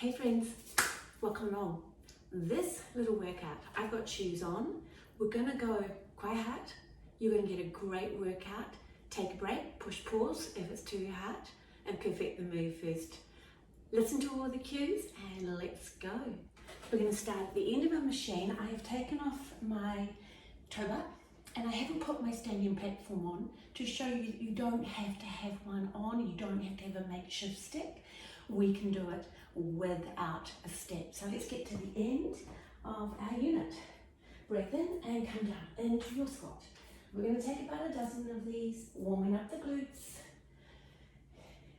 Hey friends, welcome along. This little workout, I've got shoes on. We're gonna go quite hard. You're gonna get a great workout. Take a break, push pause if it's too hard, and perfect the move first. Listen to all the cues and let's go. We're gonna start at the end of our machine. I have taken off my toe bar and I haven't put my standing platform on to show you that you don't have to have one on, you don't have to have a makeshift stick. We can do it without a step. So let's get to the end of our unit. Breath in and come down into your squat. We're going to take about a dozen of these, warming up the glutes.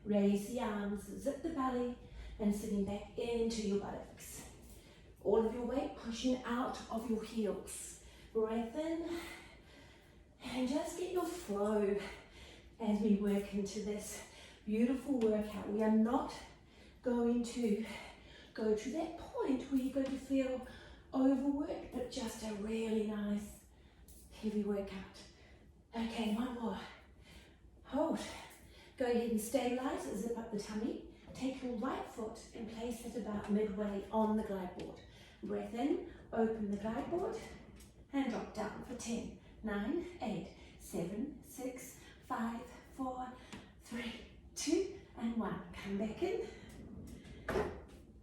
Raise the arms, zip the belly, and sitting back into your buttocks. All of your weight pushing out of your heels. Breath in, and just get your flow as we work into this beautiful workout. We are not going to go to that point where you're going to feel overworked, but just a really nice heavy workout. Okay, one more. Hold. Go ahead and stabilize, zip up the tummy. Take your right foot and place it about midway on the glide board. Breath in, open the glide board, and drop down for 10, 9, 8, 7, 6, 5, 4, 3, 2, and 1. Come back in.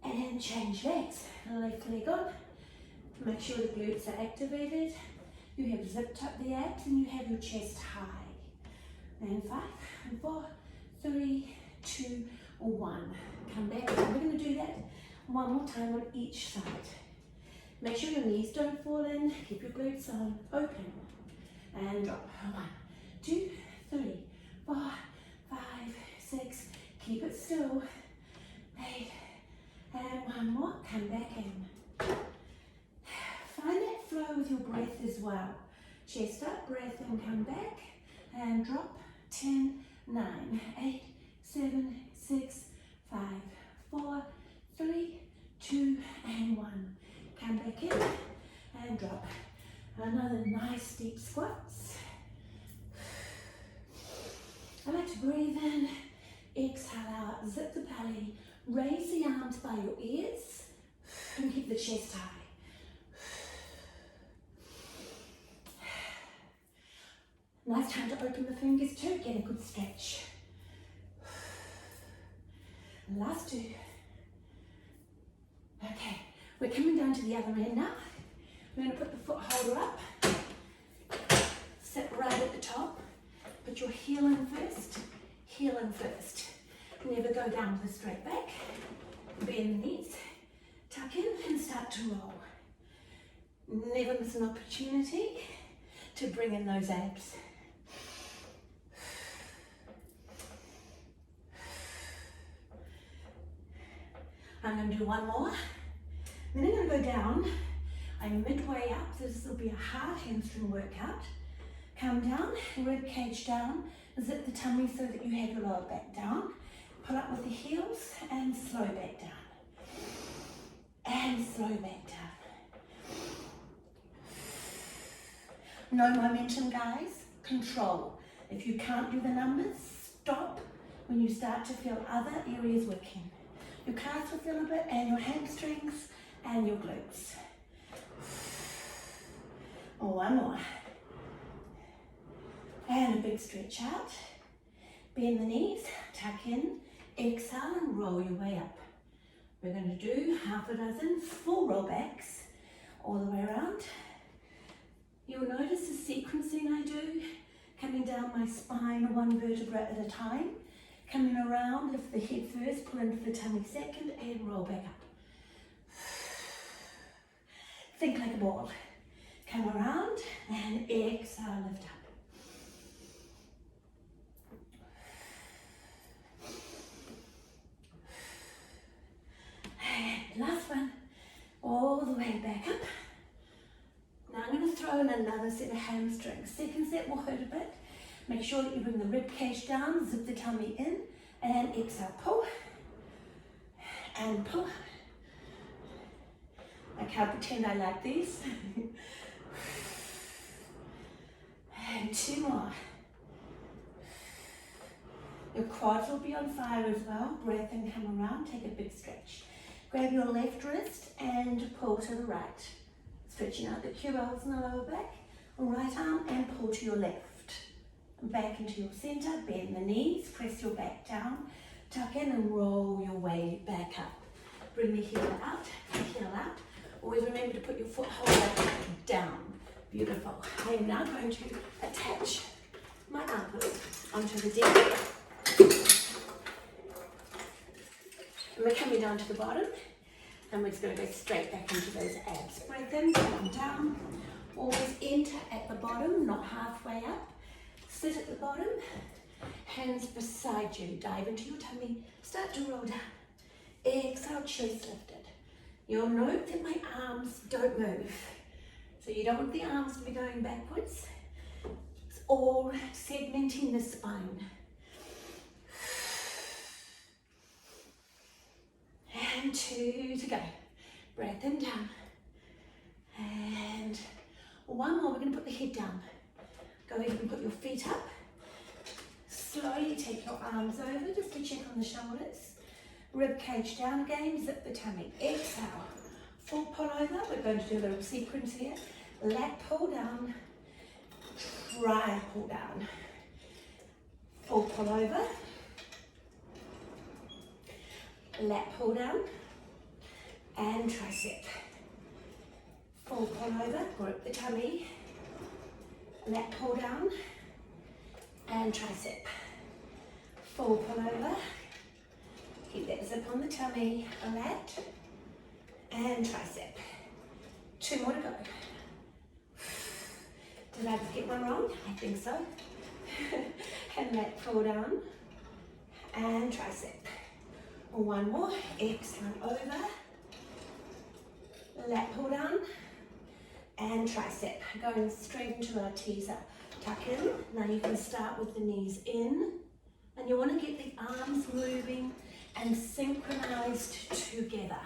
And change legs. Left leg on. Make sure the glutes are activated. You have zipped up the abs and you have your chest high. And 5, and 4, 3, 2, 1. Come back. And we're going to do that one more time on each side. Make sure your knees don't fall in. Keep your glutes on open. And drop. 1, 2, 3, 4, 5, 6. Keep it still. 8. And one more, come back in. Find that flow with your breath as well. Chest up, breath in, come back, and drop. 10, 9, 8, 7, 6, 5, 4, 3, 2, and 1. Come back in, and drop. Another nice deep squats. I like to breathe in, exhale out, zip the belly. Raise the arms by your ears and keep the chest high. Nice time to open the fingers too, get a good stretch. Last two. Okay, we're coming down to the other end now. We're going to put the foot holder up, sit right at the top, put your heel in first, heel in first. Never go down with a straight back. Bend the knees, tuck in and start to roll. Never miss an opportunity to bring in those abs. I'm going to do one more. Then I'm going to go down. I'm midway up. This will be a hard hamstring workout. Come down, rib cage down, zip the tummy so that you have your lower back down. Pull up with the heels and slow back down. And slow back down. No momentum, guys. Control. If you can't do the numbers, stop when you start to feel other areas working. Your calves will feel a bit, and your hamstrings and your glutes. One more. And a big stretch out. Bend the knees, tuck in. Exhale and roll your way up. We're going to do half a dozen full roll backs all the way around. You'll notice the sequencing I do, coming down my spine one vertebra at a time, coming around, lift the head first, pull into the tummy second, and roll back up. Think like a ball. Come around and exhale, lift up. Last one, all the way back up. Now I'm going to throw in another set of hamstrings. Second set will hurt a bit. Make sure that you bring the rib cage down, zip the tummy in, and exhale, pull, and pull. I can't pretend I like these. And two more. Your quads will be on fire as well. Breath in, come around, take a big stretch. Grab your left wrist and pull to the right. Stretching out the Q-bells in the lower back. Right arm and pull to your left. Back into your center, bend the knees, press your back down, tuck in and roll your way back up. Bring the heel out, Always remember to put your foot holder down. Beautiful. I am now going to attach my ankle onto the deck. And we're coming down to the bottom, and we're just going to go straight back into those abs. Breath in, come down. Always enter at the bottom, not halfway up. Sit at the bottom, hands beside you. Dive into your tummy, start to roll down. Exhale, chest lifted. You'll note that my arms don't move. So you don't want the arms to be going backwards or segmenting the spine. And 2 to go. Breath in, down. And 1 more, we're going to put the head down. Go ahead and put your feet up. Slowly take your arms over just to check on the shoulders. Rib cage down again, zip the tummy. Exhale. Full pull over. We're going to do a little sequence here. Lat pull down. Try pull down. Full pull over. Lat pull down. And tricep. Full pull over. Grip the tummy. Lat pull down. And tricep. Full pull over. Keep that zip on the tummy, lat, and tricep. 2 more to go. Did I get one wrong? I think so. And lat pull down, and tricep. 1 more, exhale over. Lat pull down, and tricep. Going straight into our teaser. Tuck in. Now you can start with the knees in, and you want to get the arms moving and synchronized together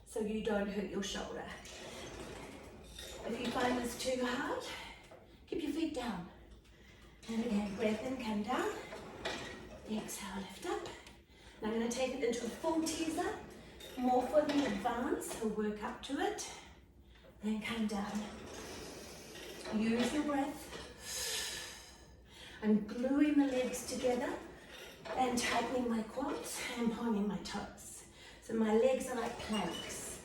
so you don't hurt your shoulder. If you find this too hard, keep your feet down. And again, breath in, come down. Exhale, lift up. Now I'm going to take it into a full teaser, more for the advance, so work up to it. Then come down. Use your breath. I'm gluing the legs together and tightening my quads and pointing my toes. So my legs are like planks.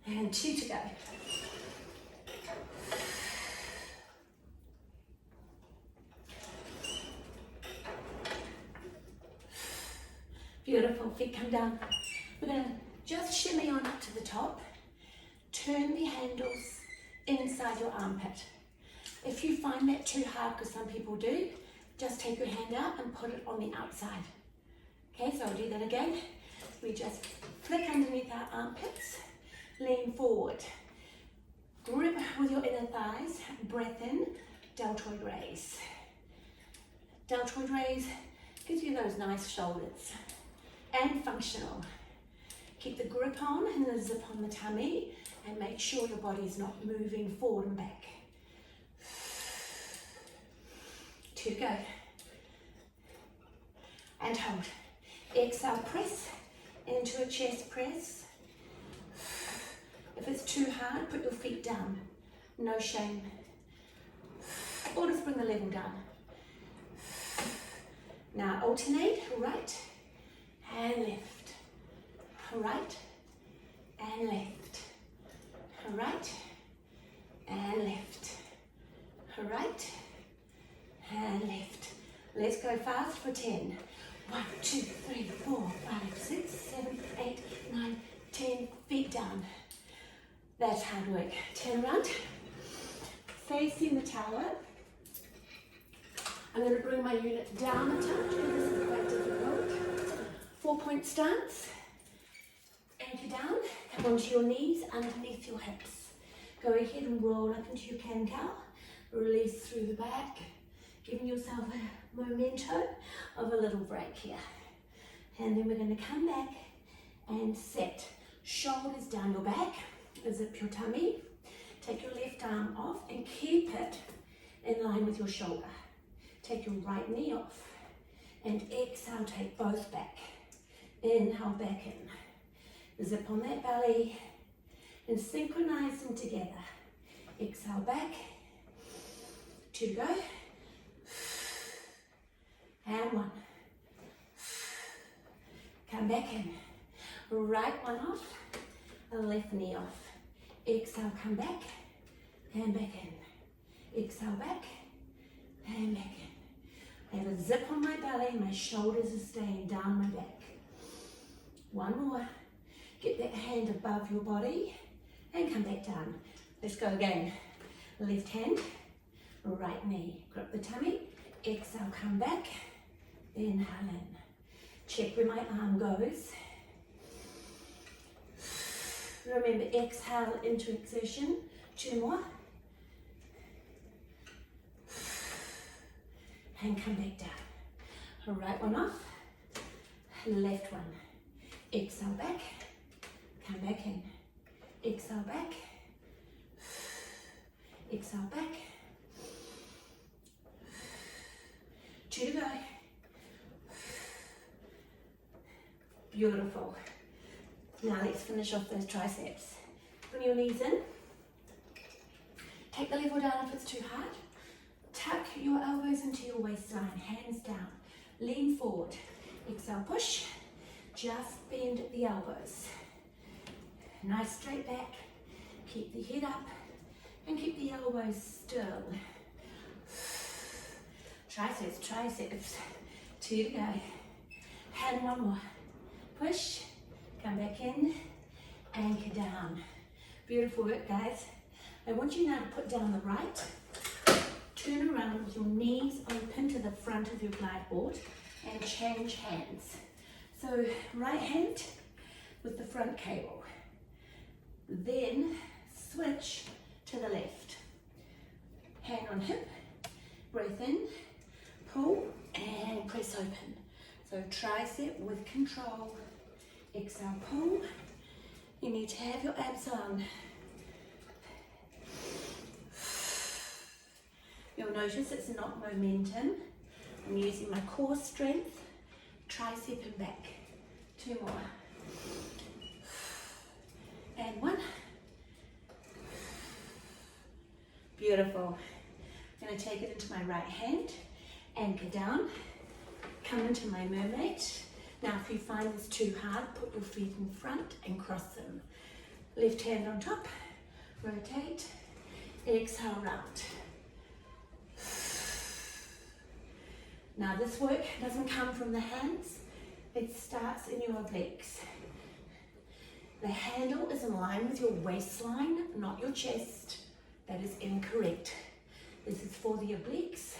And 2 to go. Beautiful, feet come down. We're going to just shimmy on up to the top. Turn the handles inside your armpit. If you find that too hard, because some people do, just take your hand out and put it on the outside. Okay, so I'll do that again. We just flick underneath our armpits, lean forward. Grip with your inner thighs, breath in, deltoid raise. Deltoid raise gives you those nice shoulders and functional. Keep the grip on and the zip on the tummy and make sure your body is not moving forward and back. 2 to go. And hold. Exhale, press into a chest press. If it's too hard, put your feet down. No shame. Or just bring the level down. Now alternate, right and left. Right and left. Right and left. Right and left. Let's go fast for 10. 1, 2, 3, 4, 5, 6, 7, 8, 9, 10. Feet down. That's hard work. Turn around. Facing the tower. I'm going to bring my unit down a touch because this is quite difficult. 4-point stance. Anchor down. Come onto your knees underneath your hips. Go ahead and roll up into your cat-cow. Release through the back. Giving yourself a memento of a little break here. And then we're going to come back and set. Shoulders down your back. Zip your tummy. Take your left arm off and keep it in line with your shoulder. Take your right knee off and exhale, take both back. Inhale back in. Zip on that belly and synchronize them together. Exhale back. 2 to go. And 1. Come back in. Right one off. Left knee off. Exhale, come back. And back in. Exhale back. And back in. I have a zip on my belly. My shoulders are staying down my back. 1 more. Get that hand above your body. And come back down. Let's go again. Left hand. Right knee. Grip the tummy. Exhale, come back. Inhale in. Check where my arm goes. Remember, exhale into exertion. 2 more. And come back down. Right one off. Left one. Exhale back. Come back in. Exhale back. Exhale back. 2 to go. Beautiful. Now let's finish off those triceps. Bring your knees in. Take the level down if it's too hard. Tuck your elbows into your waistline, hands down. Lean forward. Exhale, push. Just bend the elbows. Nice straight back. Keep the head up and keep the elbows still. Triceps, triceps. 2 to go. And 1 more. Push. Come back in. Anchor down. Beautiful work, guys. I want you now to put down the right. Turn around with your knees open to the front of your glide board and change hands. So right hand with the front cable. Then switch to the left. Hand on hip. Breath in. Pull and press open. So tricep with control. Exhale, pull. You need to have your abs on. You'll notice it's not momentum. I'm using my core strength. Tricep and back. 2 more. And 1. Beautiful. I'm going to take it into my right hand. Anchor down. Come into my mermaid. Now if you find this too hard, put your feet in front and cross them. Left hand on top. Rotate. Exhale, round. Now this work doesn't come from the hands, it starts in your obliques. The handle is in line with your waistline, not your chest. That is incorrect. This is for the obliques.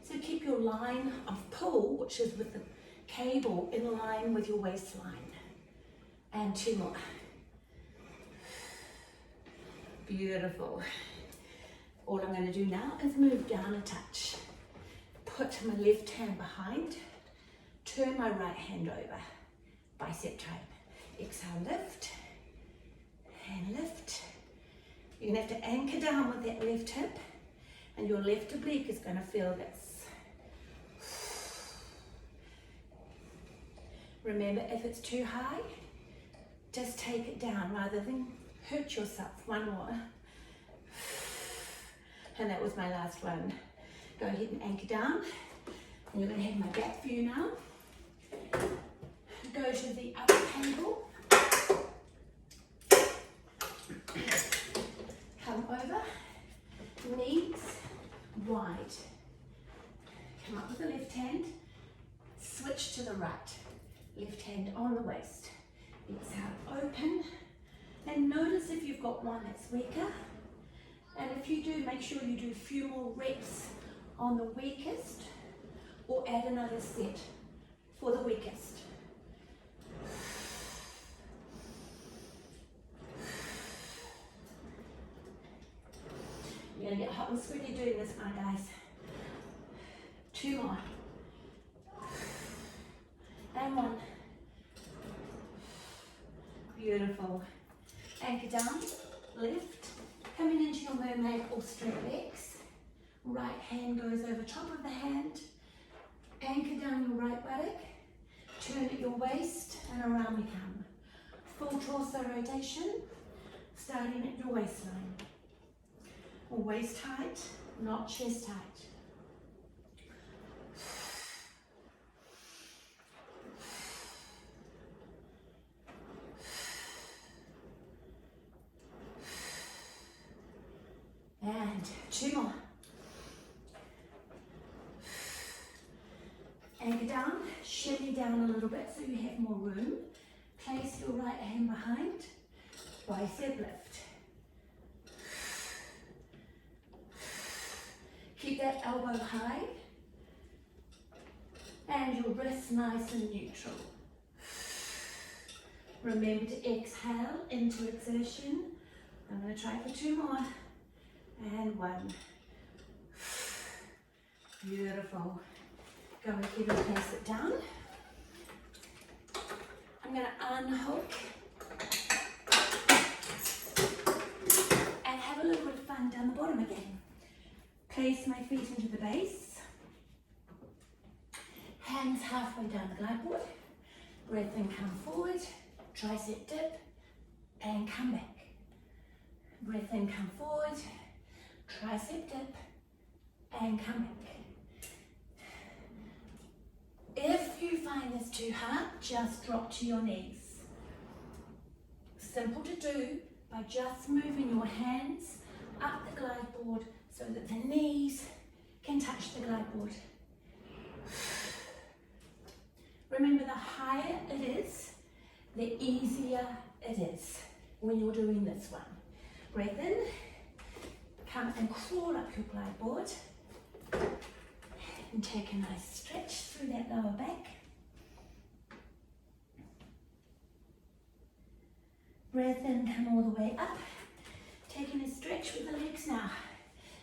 So keep your line of pull, which is with the cable, in line with your waistline. And 2 more. Beautiful. All I'm going to do now is move down a touch. Put my left hand behind, turn my right hand over, bicep type. Exhale, lift, and lift. You're going to have to anchor down with that left hip, and your left oblique is going to feel this. Remember, if it's too high, just take it down rather than hurt yourself. 1 more. And that was my last one. Go ahead and anchor down. And you're going to have my back view now. Go to the upper cable. Come over. Knees wide. Come up with the left hand. Switch to the right. Left hand on the waist. Exhale, open. And notice if you've got one that's weaker. And if you do, make sure you do a few more reps on the weakest, or add another set for the weakest. You're going to get hot and sweaty doing this, my guys. 2 more. And 1. Beautiful. Anchor down, lift. Coming into your mermaid or straight legs. Right hand goes over top of the hand. Anchor down your right buttock. waist and around we come. Full torso rotation, starting at your waistline. Waist height, not chest height. And 2 more. Anchor down, shimmy down a little bit so you have more room. Place your right hand behind, bicep lift. Keep that elbow high and your wrists nice and neutral. Remember to exhale into exertion. I'm going to try for 2 more. And 1. Beautiful. Go ahead and place it down. I'm going to unhook and have a little bit of fun down the bottom again. Place my feet into the base. Hands halfway down the glide board. Breath in, come forward. Tricep dip and come back. Breath in, come forward. Tricep dip and come back. If you find this too hard, just drop to your knees. Simple to do by just moving your hands up the glide board so that the knees can touch the glide board. Remember, the higher it is, the easier it is when you're doing this one. Breath in, come and crawl up your glide board and take a nice stretch through that lower back. Breath in, come all the way up. Taking a stretch with the legs now.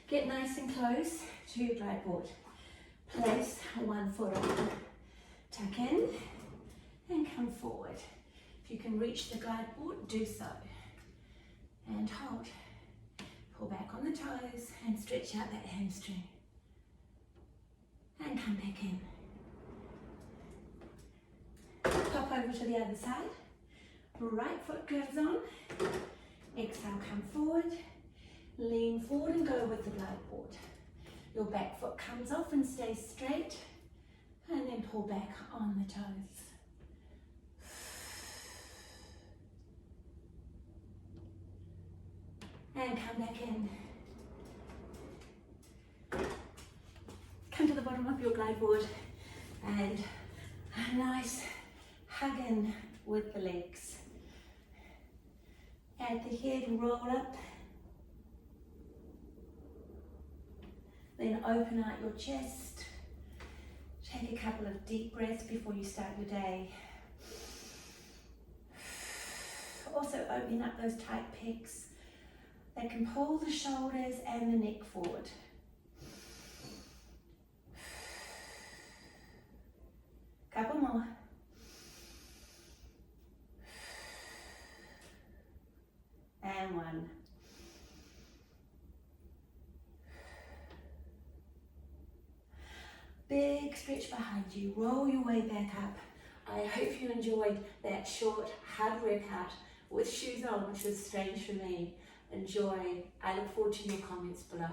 Get nice and close to your glide board. Place 1 foot on. Tuck in and come forward. If you can reach the glide board, do so. And hold. Pull back on the toes and stretch out that hamstring. And come back in. Pop over to the other side. Right foot goes on. Exhale, come forward. Lean forward and go with the glide board. Your back foot comes off and stays straight. And then pull back on the toes. And come back in. Come to the bottom of your glide board and a nice hug in with the legs. At the head, roll up. Then open out your chest. Take a couple of deep breaths before you start your day. Also opening up those tight pecs that can pull the shoulders and the neck forward. Couple more. And 1. Big stretch behind you. Roll your way back up. I hope you enjoyed that short, hard workout with shoes on, which was strange for me. Enjoy. I look forward to your comments below.